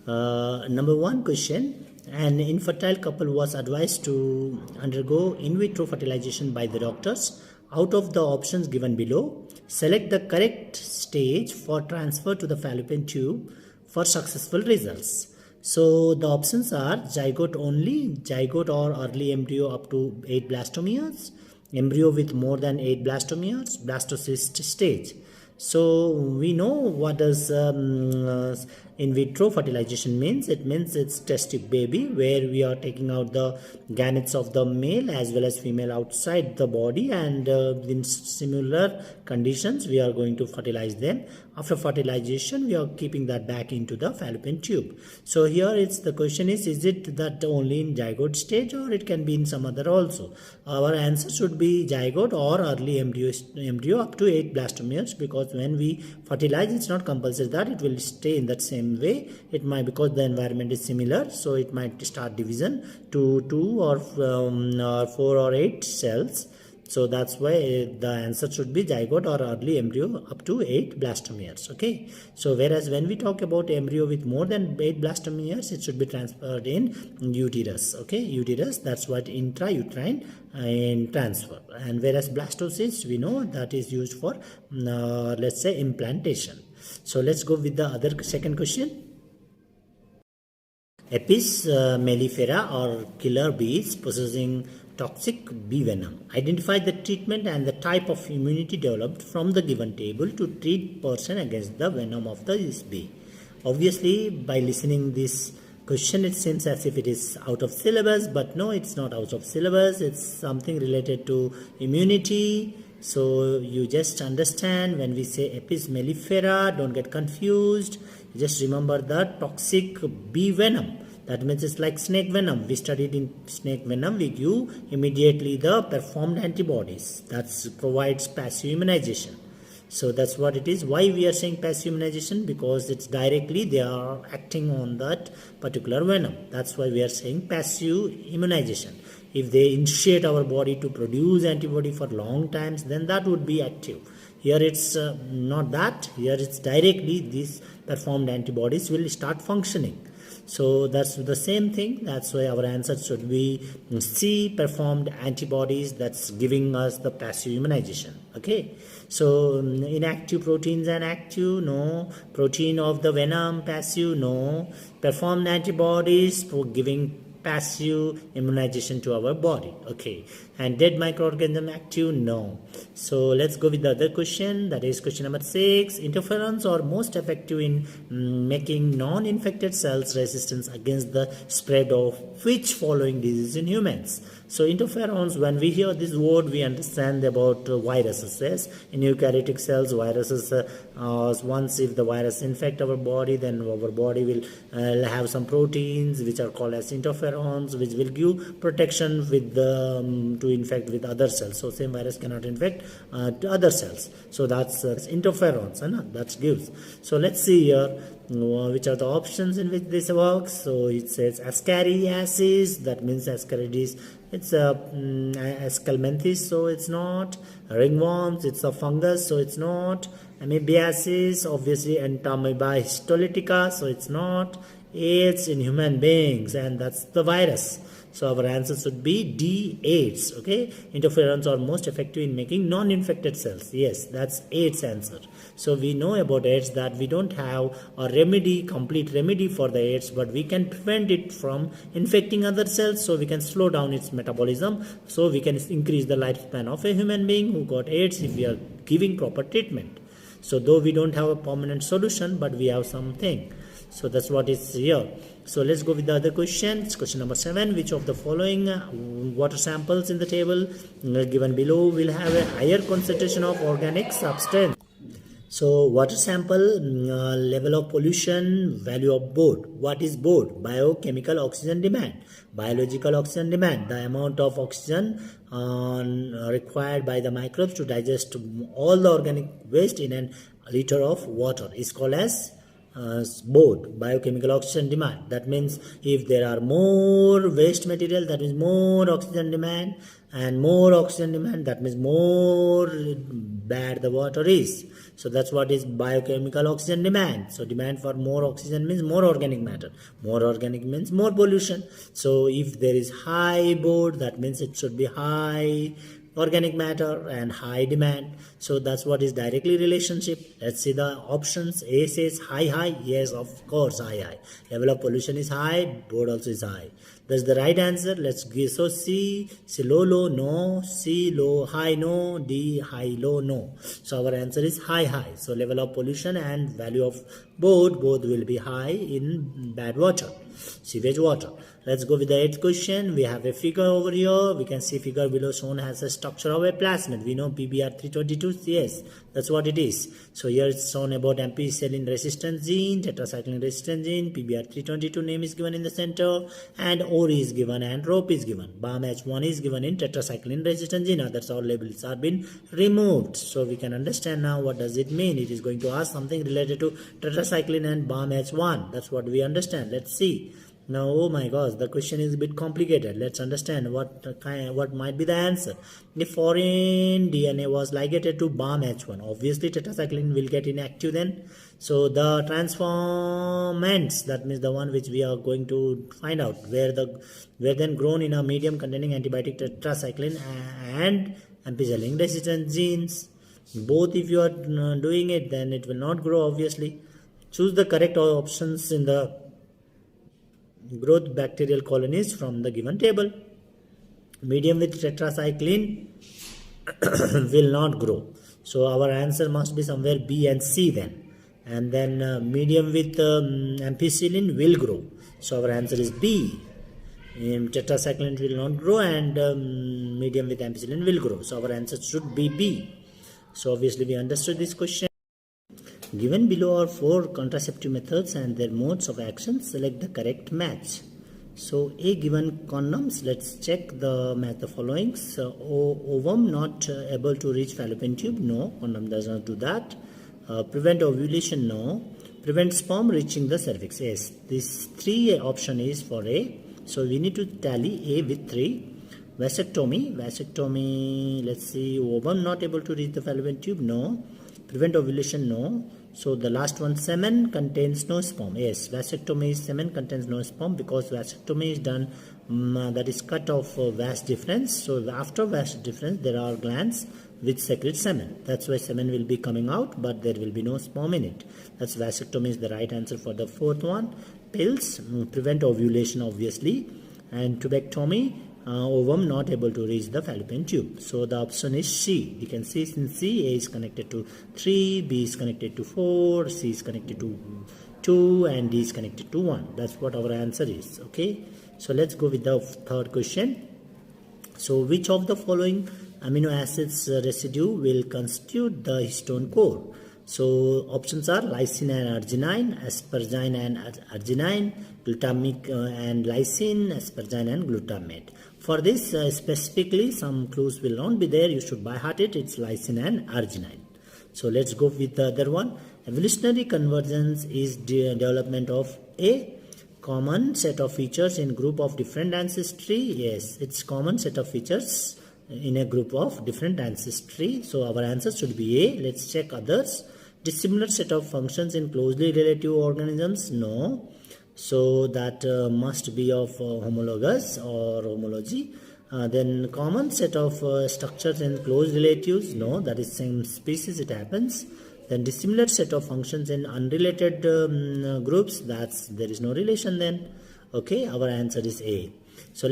Number one question. An infertile couple was advised to undergo in vitro fertilization by the doctors. Out of the options given below, select the correct stage for transfer to the fallopian tube for successful results. So the options are zygote only, zygote or early embryo up to 8 blastomeres, embryo with more than 8 blastomeres, blastocyst stage. So we know what does in vitro fertilization means. It means it's test tube baby, where we are taking out the gametes of the male as well as female outside the body, and in similar conditions we are going to fertilize them. After fertilization we are keeping that back into the fallopian tube. So here it's the question is it that only in zygote stage, or it can be in some other also? Our answer should be zygote or early embryo up to 8 blastomeres, because when we fertilize, it's not compulsory that it will stay in that same way. It might, because the environment is similar, so it might start division to 2 or 4 or 8 cells. So that's why the answer should be zygote or early embryo up to 8 blastomeres. Okay. So whereas when we talk about embryo with more than 8 blastomeres, it should be transferred in uterus. Okay, uterus. That's what intrauterine in transfer. And whereas blastocyst, we know that is used for let's say implantation. So let's go with the other second question. Apis mellifera, or killer bees possessing toxic bee venom. Identify the treatment and the type of immunity developed from the given table to treat person against the venom of this bee. Obviously, by listening this question, it seems as if it is out of syllabus, but no, it's not out of syllabus. It's something related to immunity. So you just understand when we say Apis mellifera, don't get confused. Just remember the toxic bee venom. That means it's like snake venom. We studied in snake venom. We give immediately the performed antibodies. That provides passive immunization. So that's what it is. Why we are saying passive immunization? Because it's directly they are acting on that particular venom. That's why we are saying passive immunization. If they initiate our body to produce antibody for long times, then that would be active. Here it's not that. Here it's directly these performed antibodies will start functioning. So that's the same thing. That's why our answer should be C, performed antibodies. That's giving us the passive immunization. Okay. So inactive proteins and active, no. Protein of the venom, passive, no. Performed antibodies for giving passive immunization to our body. Okay. And dead microorganism active, no. So let's go with the other question. That is question number 6. Interferons are most effective in making non-infected cells resistant against the spread of which following disease in humans? So interferons, when we hear this word, we understand about viruses. Yes? In eukaryotic cells, viruses, once if the virus infect our body, then our body will have some proteins which are called as interferons, which will give protection with the to infect with other cells. So same virus cannot infect to other cells. So that's interferons, that gives. So let's see here which are the options in which this works. So it says Ascariasis, that means Ascaridis. It's Ascalmenthis, so it's not. Ringworms, it's a fungus, so it's not. Amoebiasis, obviously Entamoeba histolytica, so it's not. AIDS in human beings, and that's the virus. So our answer should be D, AIDS. Okay, interferons are most effective in making non-infected cells. Yes, that's AIDS answer. So we know about AIDS that we don't have a remedy, complete remedy for the AIDS, but we can prevent it from infecting other cells. So we can slow down its metabolism. So we can increase the lifespan of a human being who got AIDS if we are giving proper treatment. So though we don't have a permanent solution, but we have something. So that's what is here. So let's go with the other question. It's question number 7. Which of the following water samples in the table given below will have a higher concentration of organic substance? So water sample, level of pollution, value of board. What is board? Biochemical oxygen demand, biological oxygen demand, the amount of oxygen required by the microbes to digest all the organic waste in a liter of water is called as board, biochemical oxygen demand. That means if there are more waste material, that means more oxygen demand, and more oxygen demand, that means more bad the water is. So that's what is biochemical oxygen demand. So demand for more oxygen means more organic matter. More organic means more pollution. So if there is high board, that means it should be high organic matter and high demand. So that's what is directly relationship. Let's see the options. A says high. Yes, of course, high. Level of pollution is high, board also is high. That's the right answer. Let's give. So C low, no. C low, high, no. D high, low, no. So our answer is high. So level of pollution and value of both will be high in bad water, sewage water. Let's go with the 8th question. We have a figure over here. We can see figure below shown has a structure of a plasmid. We know PBr 322. Yes, that's what it is. So here it's shown about ampicillin resistance gene, tetracycline resistance gene. PBr 322 name is given in the center, and OR is given and ROP is given. BAMH1 is given in tetracycline resistance gene. That's all labels are been removed. So we can understand now what does it mean. It is going to ask something related to tetracycline and BAMH1. That's what we understand. Let's see. Now, oh my gosh, the question is a bit complicated. Let's understand what might be the answer. If foreign DNA was ligated to BAMH1, obviously tetracycline will get inactive then. So the transformants, that means the one which we are going to find out, were then grown in a medium containing antibiotic tetracycline and ampicillin resistant genes. Both if you are doing it, then it will not grow obviously. Choose the correct options in the growth bacterial colonies from the given table. Medium with tetracycline will not grow. So our answer must be somewhere B and C then. And then medium with ampicillin will grow. So our answer is B. Tetracycline will not grow, and medium with ampicillin will grow. So our answer should be B. So obviously we understood this question. Given below are 4 contraceptive methods and their modes of action. Select the correct match. So A given condoms. Let's check the following. So ovum not able to reach fallopian tube. No, condom does not do that. Prevent ovulation. No. Prevent sperm reaching the cervix. Yes, this 3 option is for A. So we need to tally A with 3. Vasectomy. Let's see. Ovum not able to reach the fallopian tube. No. Prevent ovulation. No. So the last one, semen contains no sperm. Yes, vasectomy is semen contains no sperm because vasectomy is done, that is cut off vas deferens. So after vas deferens, there are glands which secrete semen. That's why semen will be coming out, but there will be no sperm in it. That's vasectomy is the right answer for the 4th one. Pills prevent ovulation obviously, and tubectomy. Ovum not able to reach the fallopian tube. So the option is C. You can see in C, A is connected to 3, B is connected to 4, C is connected to 2, and D is connected to 1. That's what our answer is. Okay. So let's go with the 3rd question. So which of the following amino acids residue will constitute the histone core? So options are lysine and arginine, asparagine and arginine, glutamic and lysine, asparagine and glutamate. For this specifically, some clues will not be there. You should by heart it. It's lysine and arginine. So let's go with the other one. Evolutionary convergence is development of a common set of features in group of different ancestry. Yes, it's common set of features in a group of different ancestry. So our answer should be A. Let's check others. Dissimilar set of functions in closely relative organisms. No. So that must be of homologous or homology. Then common set of structures in close relatives. No, that is same species, it happens. Then dissimilar set of functions in unrelated groups. There is no relation then. Okay, our answer is A. So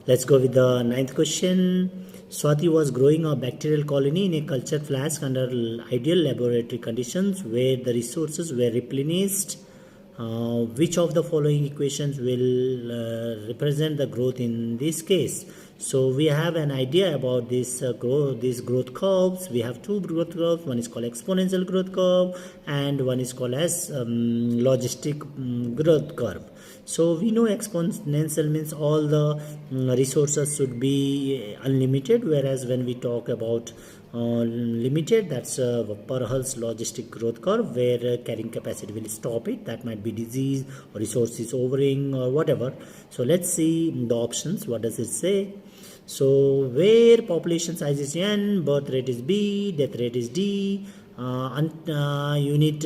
let's go with the 9th question. Swati was growing a bacterial colony in a culture flask under ideal laboratory conditions where the resources were replenished. Which of the following equations will represent the growth in this case? So we have an idea about these growth curves. We have two growth curves. One is called exponential growth curve, and one is called as logistic growth curve. So we know exponential means all the resources should be unlimited, whereas when we talk about limited, that's Parhal's logistic growth curve, where carrying capacity will stop it. That might be disease or resources overing or whatever. So let's see the options. What does it say? So where population size is n, birth rate is b, death rate is d, unit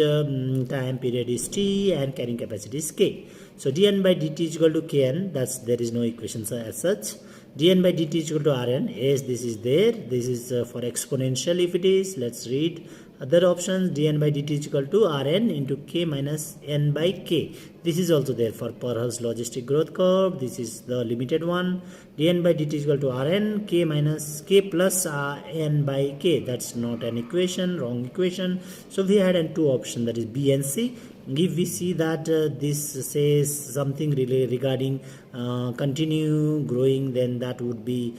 time period is t, and carrying capacity is k. So dn by dt is equal to kn. There is no equation as such. Dn by dt is equal to Rn. Yes, this is there. This is for exponential if it is. Let's read other options. Dn by dt is equal to Rn into k minus n by k. This is also there for Parhal's logistic growth curve. This is the limited one. Dn by dt is equal to Rn, k minus k plus n by k. That's not an equation, wrong equation. So we had two options, that is B and C. If we see that this says something regarding continue growing, then that would be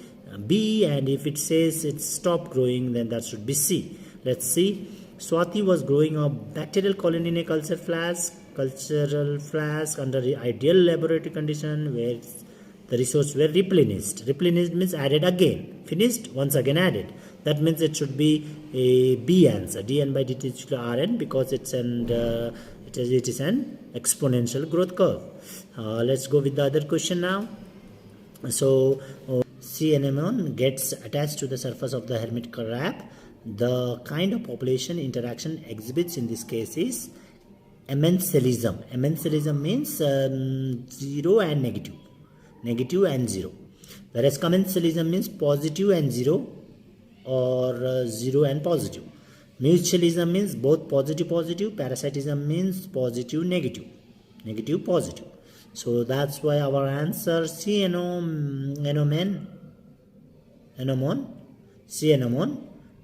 B, and if it says it stopped growing, then that should be C. Let's see. Swati was growing a bacterial colony in a cultural flask under the ideal laboratory condition where the resources were replenished. Replenished means added again. Finished, once again added. That means it should be a B answer. Dn by dt is equal to Rn, because it is an exponential growth curve. Let's go with the other question now. So sea anemone gets attached to the surface of the hermit crab. The kind of population interaction exhibits in this case is amensalism. Amensalism means 0 and negative. Negative and 0. Whereas commensalism means positive and 0, or 0 and positive. Mutualism means both positive positive. Parasitism means positive negative. Negative positive. So that's why our answer C anemone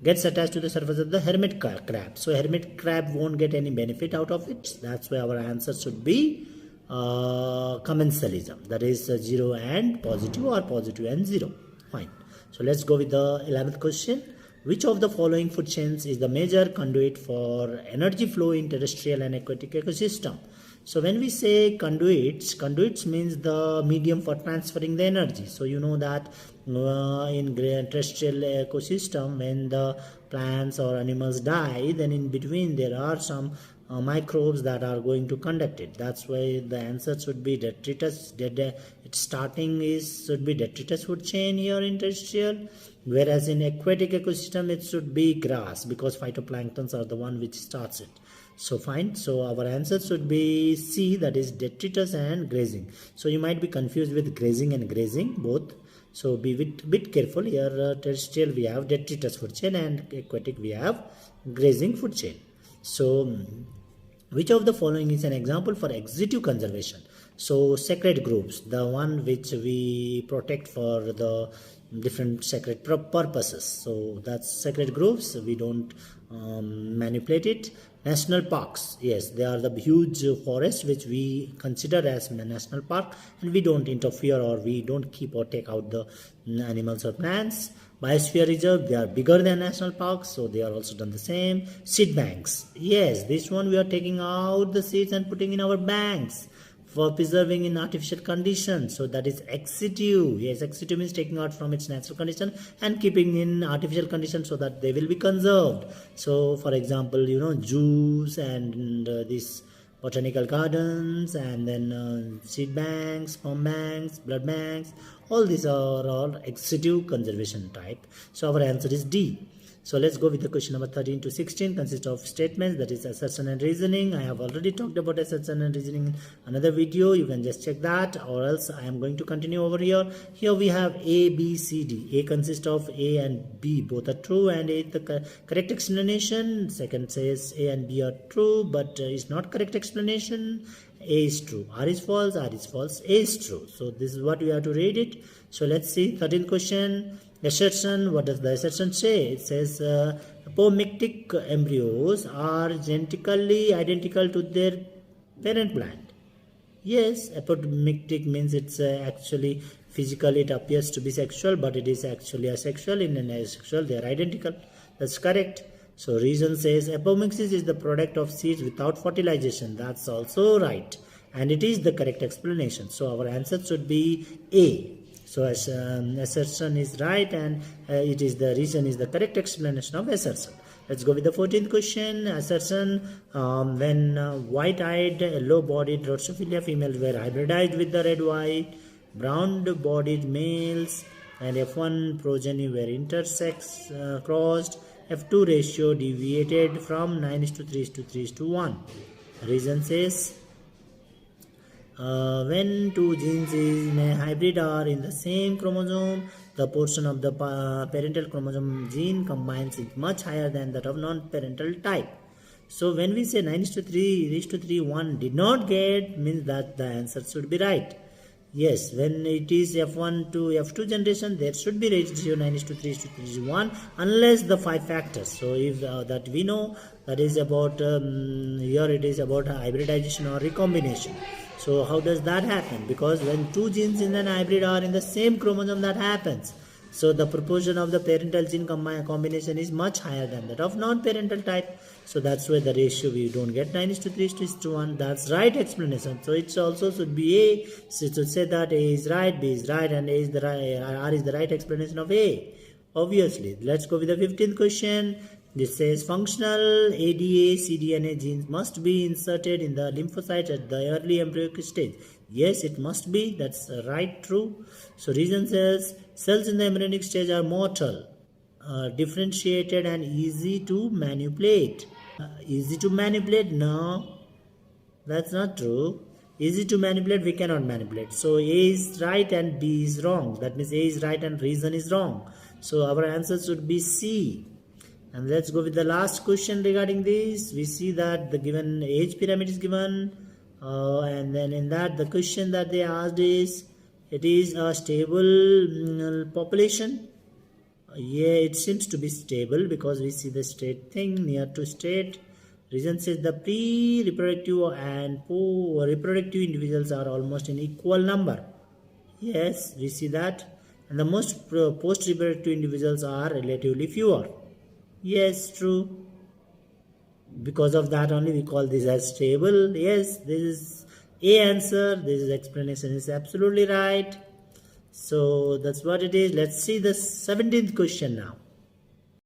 gets attached to the surface of the hermit crab. So hermit crab won't get any benefit out of it. That's why our answer should be commensalism. That is 0 and positive, or positive and 0. Fine. So let's go with the 11th question. Which of the following food chains is the major conduit for energy flow in terrestrial and aquatic ecosystem? So when we say conduits means the medium for transferring the energy. So you know that in terrestrial ecosystem, when the plants or animals die, then in between there are some microbes that are going to conduct it. That's why the answer should be detritus. Its starting should be detritus food chain here in terrestrial, whereas in aquatic ecosystem it should be grass, because phytoplanktons are the one which starts it. So fine. So our answer should be C, that is detritus and grazing. So you might be confused with grazing and grazing both. So be bit careful here. Terrestrial we have detritus food chain, and aquatic we have grazing food chain. So which of the following is an example for executive conservation? So sacred groups, the one which we protect for the different sacred purposes. So that's sacred groups. We don't manipulate it. National parks, yes, they are the huge forests which we consider as national park, and we don't interfere, or we don't keep or take out the animals or plants. Biosphere reserve, they are bigger than national parks, so they are also done the same. Seed banks, yes, this one we are taking out the seeds and putting in our banks for preserving in artificial conditions. So that is ex situ. Yes, ex situ means taking out from its natural condition and keeping in artificial conditions so that they will be conserved. So for example, zoos and these botanical gardens, and then seed banks, sperm banks, blood banks, all these are all ex situ conservation type. So our answer is D. So let's go with the question number 13 to 16, consists of statements, that is assertion and reasoning. I have already talked about assertion and reasoning in another video. You can just check that, or else I am going to continue over here. Here we have A, B, C, D. A consists of A and B, both are true, and A is the correct explanation. Second says A and B are true, but is not correct explanation. A is true, R is false, A is true. So this is what we have to read it. So let's see, 13th question. Assertion, what does the assertion say? It says apomictic embryos are genetically identical to their parent plant. Yes, apoptotic means it's actually physically it appears to be sexual, but it is actually asexual. In an asexual, they are identical. That's correct. So reason says apomixis is the product of seeds without fertilization. That's also right, and it is the correct explanation. So our answer should be A. So assertion is right, and it is the reason is the correct explanation of assertion. Let's go with the 14th question. Assertion, when white-eyed, yellow-bodied Drosophila females were hybridized with the red-white, brown-bodied males, and F1 progeny were intersex crossed, F2 ratio deviated from 9:3:3:1. Reason says when two genes in a hybrid are in the same chromosome, the portion of the parental chromosome gene combines is much higher than that of non-parental type. So when we say 9:3:1 did not get, means that the answer should be right. Yes, when it is F1 to F2 generation, there should be ratio 9:3:1 unless the 5 factors. So if that we know, that is about here it is about hybridization or recombination. So how does that happen? Because when two genes in an hybrid are in the same chromosome, that happens. So the proportion of the parental gene combination is much higher than that of non-parental type. So that's why the ratio we don't get 9:3:1. That's right explanation. So it's also should be A. So to say that A is right, B is right, and A is the right, R is the right explanation of A. Obviously. Let's go with the 15th question. This says functional ADA cDNA genes must be inserted in the lymphocytes at the early embryonic stage. Yes, it must be. That's right, true. So reason says cells in the embryonic stage are mortal, differentiated, and easy to manipulate. Easy to manipulate? No, that's not true. Easy to manipulate, we cannot manipulate. So A is right and B is wrong. That means A is right and reason is wrong. So our answer should be C. And let's go with the last question regarding this. We see that the given age pyramid is given, and then in that the question that they asked is, it is a stable population. Yeah, it seems to be stable because we see the state thing near to state. Reason says the pre-reproductive and reproductive individuals are almost in equal number. Yes, we see that. And the most post-reproductive individuals are relatively fewer. Yes, true. Because of that only we call this as stable. Yes, this is A answer. This explanation is absolutely right. So that's what it is. Let's see the 17th question now.